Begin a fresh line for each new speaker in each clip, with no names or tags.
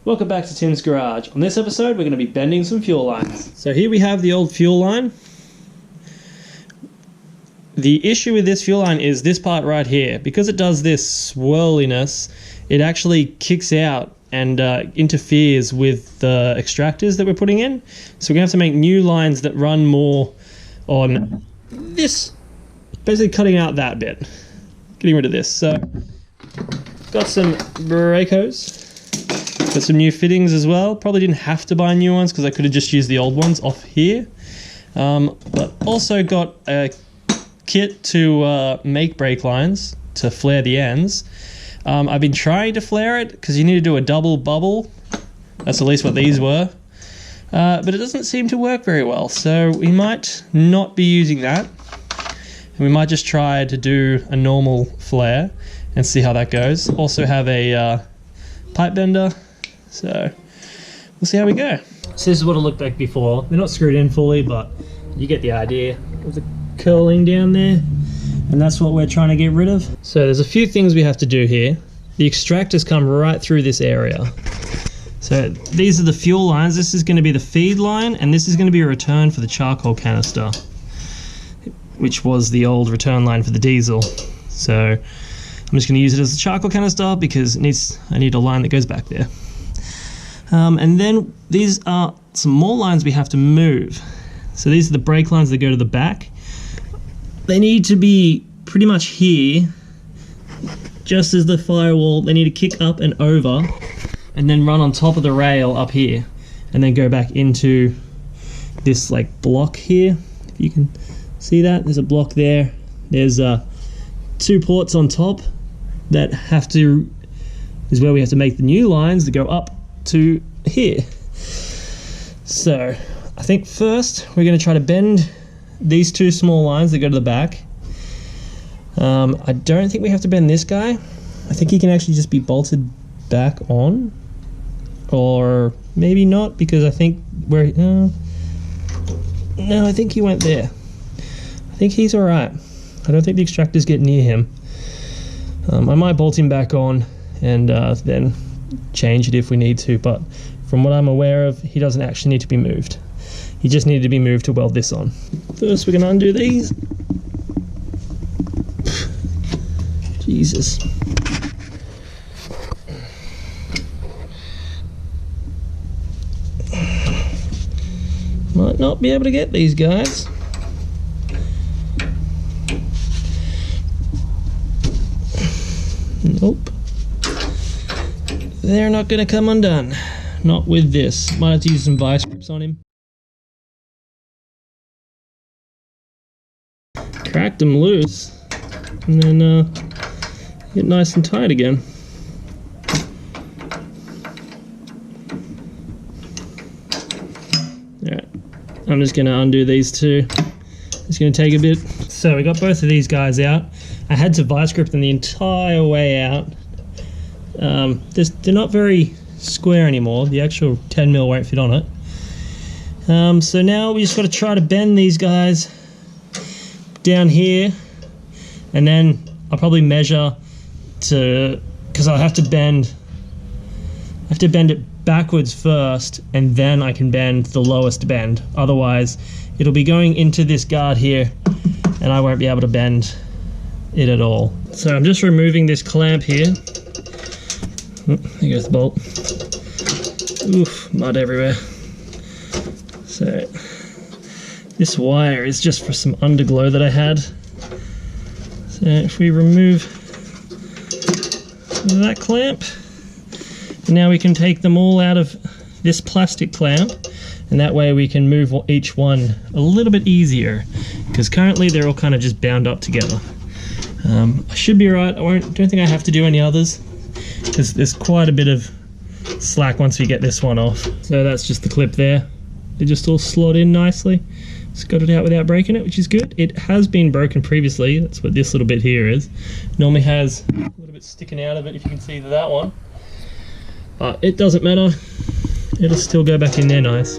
Welcome back to Tim's Garage. On this episode, we're going to be bending some fuel lines. So here we have the old fuel line. The issue with this fuel line is this part right here. Because it does this swirliness, it actually kicks out and interferes with the extractors that we're putting in. So we're going to have to make new lines that run more on this, basically cutting out that bit, getting rid of this. So got some Bracos. Got some new fittings as well. Probably didn't have to buy new ones because I could have just used the old ones off here. But also got a kit to make brake lines to flare the ends. I've been trying to flare it because you need to do a double bubble. That's at least what these were. But it doesn't seem to work very well. So we might not be using that. And we might just try to do a normal flare and see how that goes. Also have a pipe bender. So we'll see how we go. So this is what it looked like before. They're not screwed in fully, but you get the idea of the curling down there. And that's what we're trying to get rid of. So there's a few things we have to do here. The extractors come right through this area. So these are the fuel lines. This is going to be the feed line, and this is going to be a return for the charcoal canister, which was the old return line for the diesel. So I'm just going to use it as a charcoal canister because I need a line that goes back there. And then these are some more lines we have to move. So these are the brake lines that go to the back. They need to be pretty much here, just as the firewall. They need to kick up and over, and then run on top of the rail up here, and then go back into this like block here. If you can see that, there's a block there. There's two ports on top that is where we have to make the new lines that go up to here. So I think first we're going to try to bend these two small lines that go to the back. I don't think we have to bend this guy. I think he can actually just be bolted back on, or maybe not, because I think no, I think he went there. I think he's all right. I don't think the extractors get near him. I might bolt him back on and then change it if we need to, but from what I'm aware of, he doesn't actually need to be moved. He just needed to be moved to weld this on. First, we're going to undo these. Jesus. Might not be able to get these guys. Nope. They're not going to come undone. Not with this. Might have to use some vice grips on him. Cracked them loose. And then get nice and tight again. Alright. I'm just going to undo these two. It's going to take a bit. So we got both of these guys out. I had to vice grip them the entire way out. They're not very square anymore. The actual 10mm won't fit on it. So now we just got to try to bend these guys down here, and then I'll probably measure because I'll have to bend it backwards first, and then I can bend the lowest bend. Otherwise it'll be going into this guard here and I won't be able to bend it at all. So I'm just removing this clamp here. Oh, there goes the bolt. Oof, mud everywhere. So this wire is just for some underglow that I had. So if we remove that clamp, now we can take them all out of this plastic clamp, and that way we can move each one a little bit easier, because currently they're all kind of just bound up together. I should be right. Don't think I have to do any others, because there's quite a bit of slack once we get this one off. So that's just the clip there. They just all slot in nicely. Just got it out without breaking it, which is good. It has been broken previously. That's what this little bit here is. Normally has a little bit sticking out of it, if you can see that one. But it doesn't matter. It'll still go back in there nice.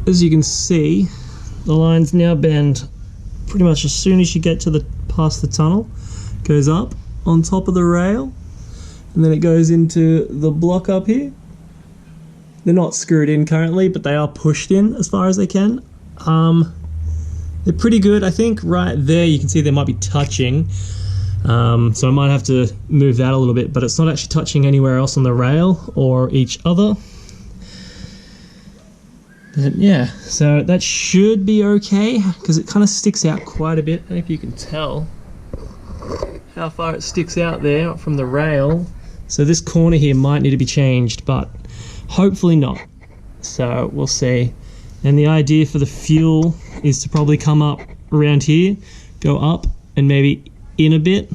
as you can see, the lines now bend pretty much as soon as you get to the past the tunnel. Goes up on top of the rail, and then it goes into the block up here. They're not screwed in currently, but they are pushed in as far as they can. They're pretty good. I think right there you can see they might be touching, so I might have to move that a little bit, but it's not actually touching anywhere else on the rail or each other. But yeah, so that should be okay, because it kind of sticks out quite a bit. I don't know if you can tell how far it sticks out there from the rail. So this corner here might need to be changed, but hopefully not. So we'll see. And the idea for the fuel is to probably come up around here, go up and maybe in a bit,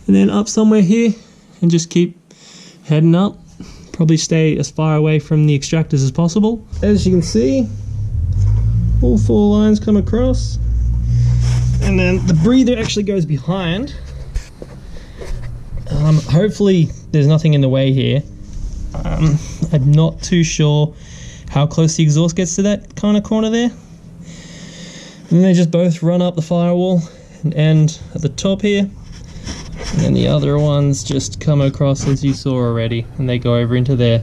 and then up somewhere here, and just keep heading up. Probably stay as far away from the extractors as possible. As you can see, all 4 lines come across, and then the breather actually goes behind. Hopefully there's nothing in the way here. I'm not too sure how close the exhaust gets to that kind of corner there. And they just both run up the firewall and end at the top here. And then the other ones just come across as you saw already, and they go over into there.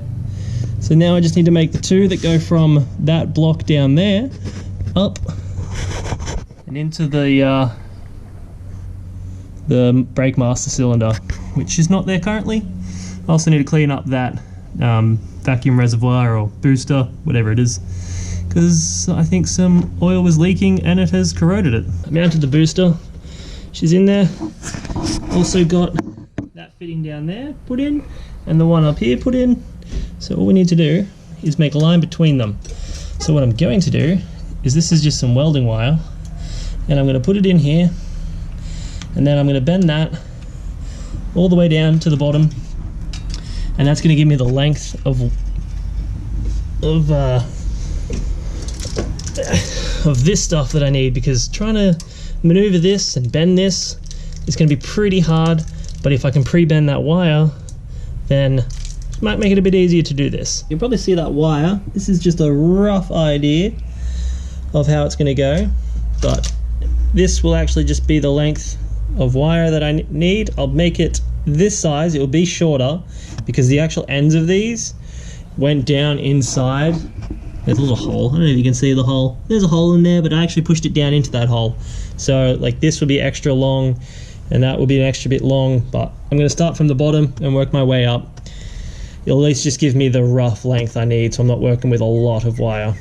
So now I just need to make the 2 that go from that block down there up and into the brake master cylinder, which is not there currently. I also need to clean up that vacuum reservoir or booster, whatever it is, because I think some oil was leaking and it has corroded it. I mounted the booster, she's in there. Also got that fitting down there put in, and the one up here put in. So all we need to do is make a line between them. So what I'm going to do is, this is just some welding wire, and I'm going to put it in here, and then I'm going to bend that all the way down to the bottom, and that's going to give me the length of this stuff that I need, because trying to maneuver this and bend this is going to be pretty hard. But if I can pre-bend that wire, then it might make it a bit easier to do this. You'll probably see that wire. This is just a rough idea of how it's going to go, but this will actually just be the length of wire that I need. I'll make it this size. It will be shorter because the actual ends of these went down inside. There's a little hole. I don't know if you can see the hole. There's a hole in there, but I actually pushed it down into that hole. So like this will be extra long, and that will be an extra bit long, but I'm going to start from the bottom and work my way up. It'll at least just give me the rough length I need, so I'm not working with a lot of wire.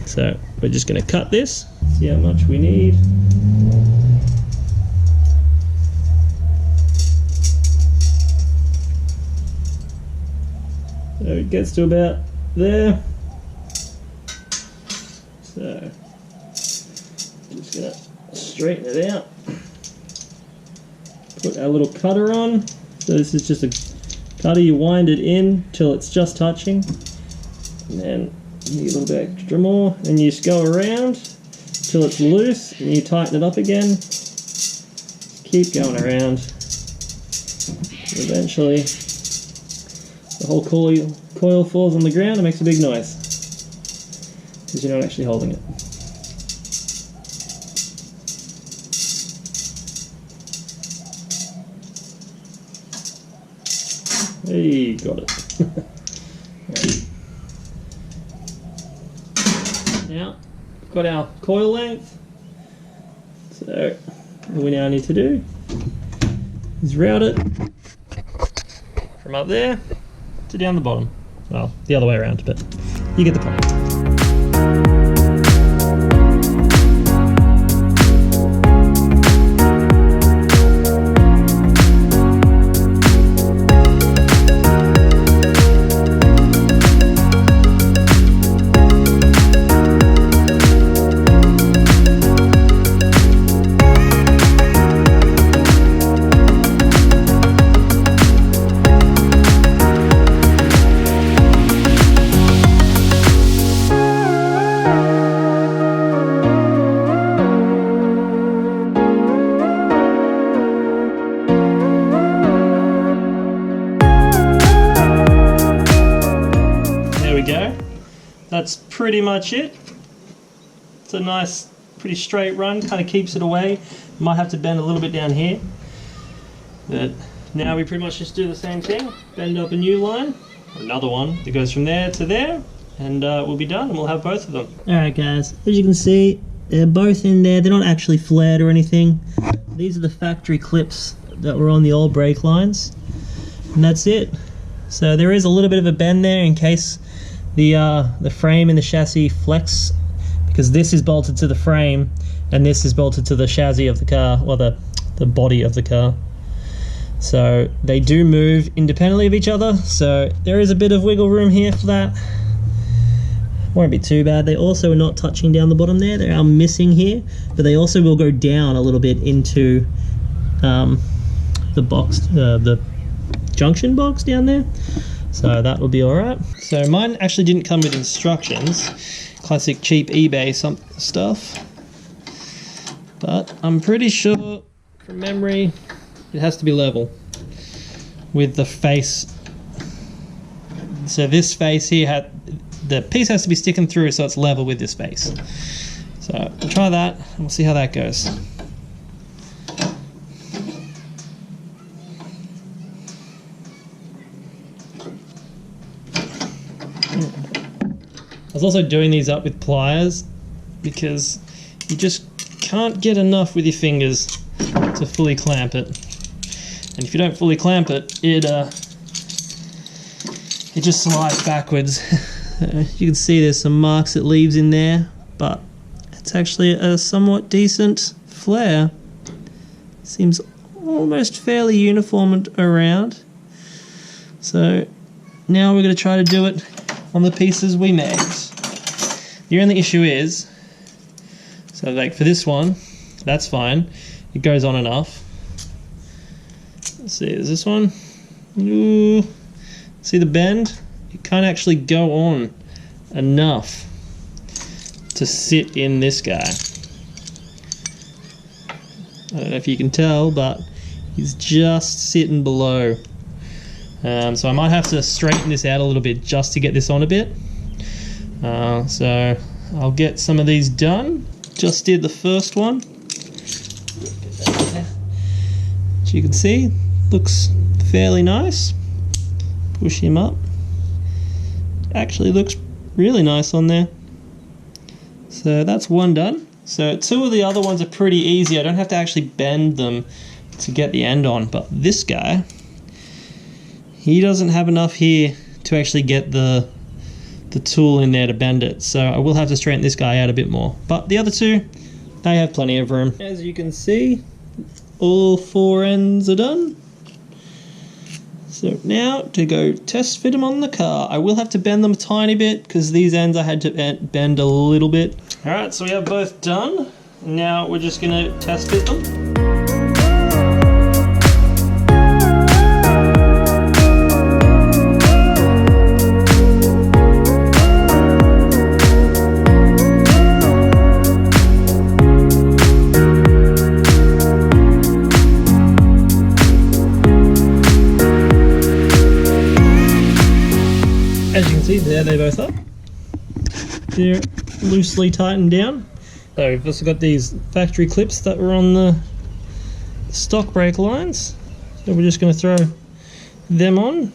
So we're just going to cut this, see how much we need. So it gets to about there. So just going to straighten it out. Put our little cutter on. So this is just a cutter, you wind it in till it's just touching, and then you need a little bit extra more, and you just go around till it's loose, and you tighten it up again. Keep going around. Eventually the whole coil falls on the ground and makes a big noise because you're not actually holding it. Hey, got it. Right. Now, we've got our coil length. So, all we now need to do is route it from up there to down the bottom. Well, the other way around, but you get the point. That's pretty much it. a nice, pretty straight run, kind of keeps it away. Might have to bend a little bit down here. But now we pretty much just do the same thing. Bend up a new line, another one that goes from there to there, and we'll be done and we'll have both of them. Alright guys, as you can see, they're both in there. They're not actually flared or anything. These are the factory clips that were on the old brake lines. And that's it. So there is a little bit of a bend there in case the frame and the chassis flex, because this is bolted to the frame and this is bolted to the chassis of the car, or the body of the car. So they do move independently of each other, so there is a bit of wiggle room here for that. Won't be too bad. They also are not touching down the bottom there. They are missing here, but they also will go down a little bit into the box, the junction box down there. So that will be alright. So mine actually didn't come with instructions. Classic cheap eBay stuff. But I'm pretty sure, from memory, it has to be level with the face. So this face here, the piece has to be sticking through so it's level with this face. So we'll try that and we'll see how that goes. I was also doing these up with pliers because you just can't get enough with your fingers to fully clamp it. And if you don't fully clamp it, it just slides backwards. You can see there's some marks it leaves in there, but it's actually a somewhat decent flare. Seems almost fairly uniform around. So now we're going to try to do it on the pieces we made. The only issue is, so like for this one, that's fine. It goes on enough. Let's see, is this one? Ooh, see the bend? It can't actually go on enough to sit in this guy. I don't know if you can tell, but he's just sitting below. So I might have to straighten this out a little bit just to get this on a bit. So I'll get some of these done. Just did the first one. As you can see, looks fairly nice. Push him up. Actually looks really nice on there. So that's one done. So two of the other ones are pretty easy. I don't have to actually bend them to get the end on, but this guy, he doesn't have enough here to actually get the tool in there to bend it. So I will have to straighten this guy out a bit more. But the other two, they have plenty of room. As you can see, all four ends are done. So now to go test fit them on the car. I will have to bend them a tiny bit because these ends I had to bend a little bit. Alright, so we have both done. Now we're just going to test fit them. As you can see, there they both are. They're loosely tightened down. So we've also got these factory clips that were on the stock brake lines. So we're just going to throw them on.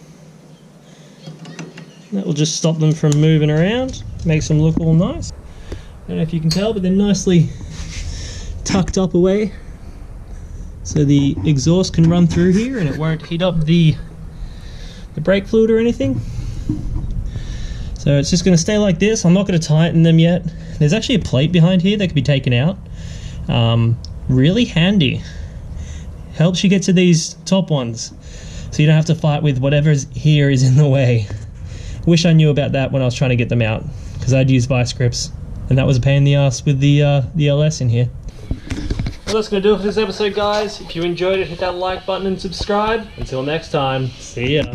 That will just stop them from moving around, makes them look all nice. I don't know if you can tell, but they're nicely tucked up away. So the exhaust can run through here and it won't heat up the brake fluid or anything. So it's just going to stay like this. I'm not going to tighten them yet. There's actually a plate behind here that can be taken out. Really handy. Helps you get to these top ones, so you don't have to fight with whatever's here is in the way. Wish I knew about that when I was trying to get them out, because I'd use vice grips, and that was a pain in the ass with the LS in here. Well, that's going to do it for this episode, guys. If you enjoyed it, hit that like button and subscribe. Until next time, see ya.